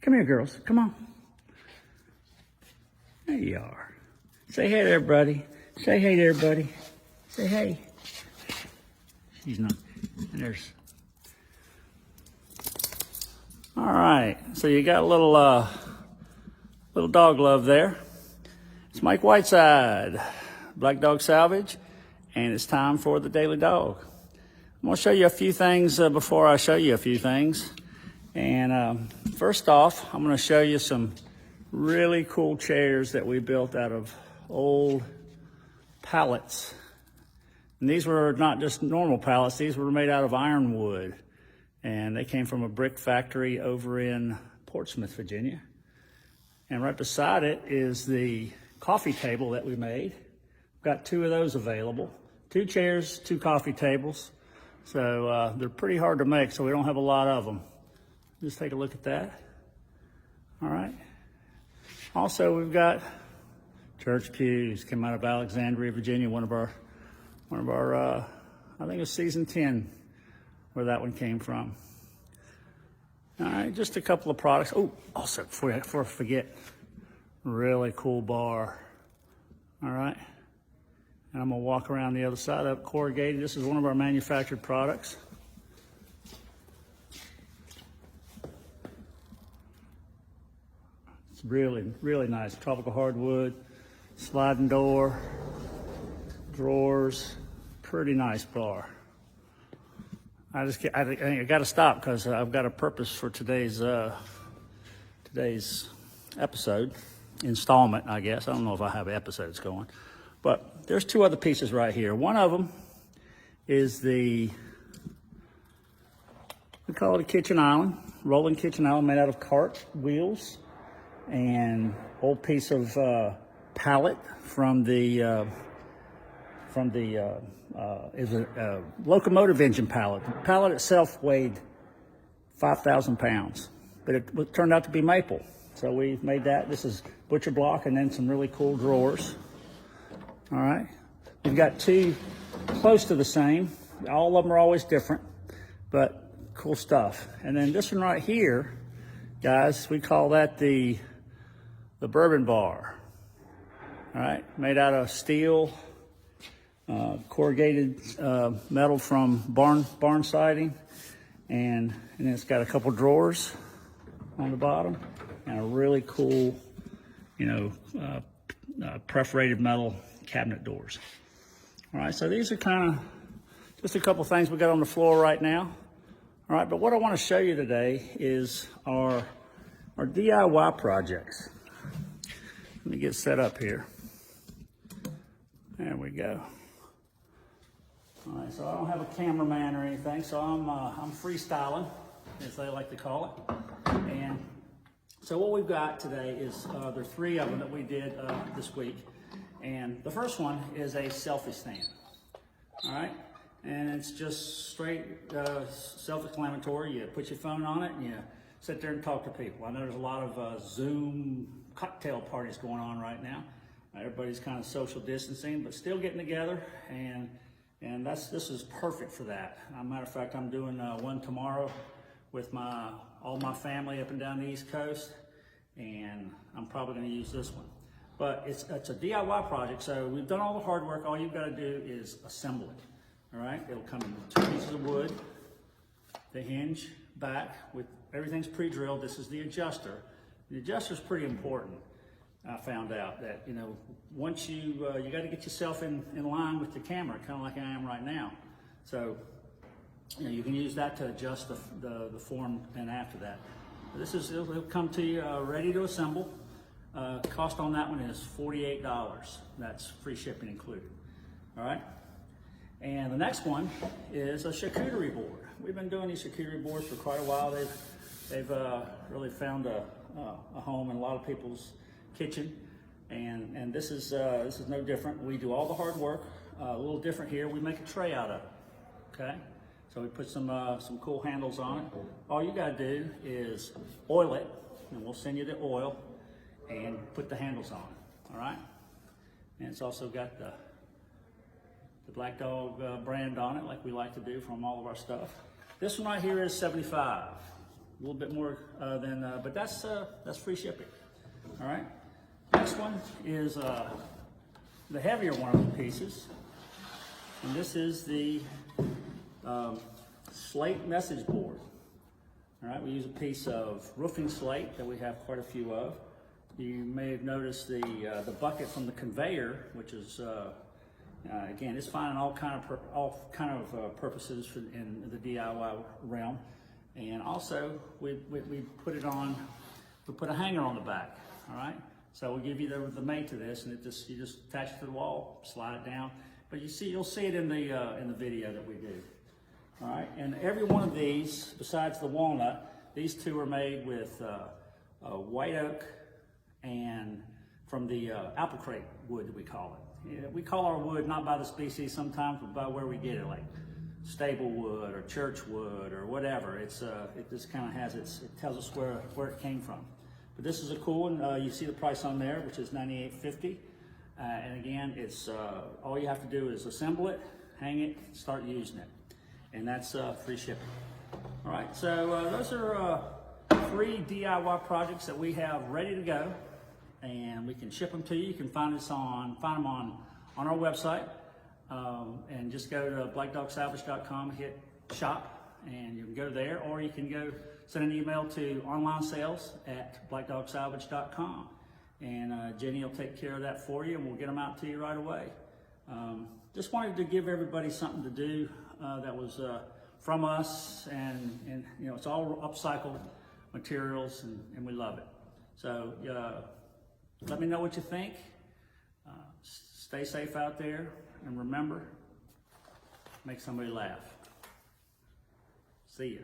Come here, girls. Come on. There you are. Say hey there, buddy. Say hey there, buddy. Say hey. She's not. There's. All right. So you got a little dog love there. It's Mike Whiteside, Black Dog Salvage, and it's time for the Daily Dog. I'm going to show you a few things before I show you a few things. And first off, I'm going to show you some really cool chairs that we built out of old pallets. And these were not just normal pallets, these were made out of ironwood. And they came from a brick factory over in Portsmouth, Virginia. And right beside it is the coffee table that we made. We've got two of those available. 2 chairs, 2 coffee tables. So they're pretty hard to make, so we don't have a lot of them. Just take a look at that. All right. Also, we've got church pews. Came out of Alexandria, Virginia. One of our I think it was season 10 where that one came from. All right, just a couple of products. Oh, also before I forget, really cool bar. All right. And I'm gonna walk around the other side of it, corrugated. This is one of our manufactured products. It's really, really nice. Tropical hardwood, sliding door, drawers, pretty nice bar. I got to stop because I've got a purpose for today's episode, installment, I guess. I don't know if I have episodes going, but there's 2 other pieces right here. One of them is we call it a kitchen island, rolling kitchen island made out of cart wheels and old piece of pallet from the is a locomotive engine pallet. The pallet itself weighed 5,000 pounds, but it turned out to be maple. So we made that. This is butcher block and then some really cool drawers. All right. We've got 2 close to the same. All of them are always different, but cool stuff. And then this one right here, guys, we call that the bourbon bar. All right. Made out of steel. Corrugated metal from barn siding, and then it's got a couple drawers on the bottom and a really cool, perforated metal cabinet doors. All right, so these are kind of just a couple things we got on the floor right now. All right, but what I want to show you today is our DIY projects. Let me get set up here. There we go. All right, so I don't have a cameraman or anything, so I'm freestyling, as they like to call it. And so what we've got today is there are 3 of them that we did this week. And the first one is a selfie stand. All right, and it's just straight self-explanatory. You put your phone on it and you sit there and talk to people. I know there's a lot of Zoom cocktail parties going on right now. Everybody's kind of social distancing, but still getting together, and this is perfect for that. As a matter of fact, I'm doing one tomorrow with all my family up and down the East Coast, and I'm probably going to use this one. But it's a DIY project, so we've done all the hard work. All you've got to do is assemble it. All right, it'll come in with 2 pieces of wood, the hinge back with everything's pre-drilled. This is the adjuster. The adjuster is pretty important. I found out that, once you got to get yourself in line with the camera, kind of like I am right now. So, you can use that to adjust the form and after that. It'll come to you ready to assemble. Cost on that one is $48. That's free shipping included. All right. And the next one is a charcuterie board. We've been doing these charcuterie boards for quite a while. They've really found a home in a lot of people's kitchen, and this is no different. We do all the hard work. A little different here. We make a tray out of it. Okay, so we put some cool handles on it. All you gotta do is oil it, and we'll send you the oil, and put the handles on it. All right, and it's also got the Black Dog brand on it, like we like to do from all of our stuff. This one right here is $75. little bit more but that's free shipping. All right. Next one is the heavier one of the pieces, and this is the slate message board. All right, we use a piece of roofing slate that we have quite a few of. You may have noticed the bucket from the conveyor, which is again, it's fine in all kind of purposes in the DIY realm. And also, we put it on. We put a hanger on the back. All right, so we'll give you the mate to this, and you just attach it to the wall, slide it down. But you'll see it in the video that we do. All right, and every one of these, besides the walnut, these two are made with white oak and from the apple crate wood, we call it. Yeah, we call our wood not by the species sometimes, but by where we get it, like stable wood or church wood or whatever. It just kind of has it tells us where it came from. But this is a cool one. You see the price on there, which is $98.50. And again, it's all you have to do is assemble it, hang it, start using it. And that's free shipping. All right, so those are 3 DIY projects that we have ready to go, and we can ship them to you. You can find them on our website, and just go to blackdogsalvage.com, hit shop, and you can go there, or you can go send an email to online sales at blackdogsalvage.com, and Jenny will take care of that for you, and we'll get them out to you right away. Just wanted to give everybody something to do that was from us, and you know, it's all upcycled materials, and we love it. So let me know what you think. Stay safe out there, and remember, make somebody laugh. See ya.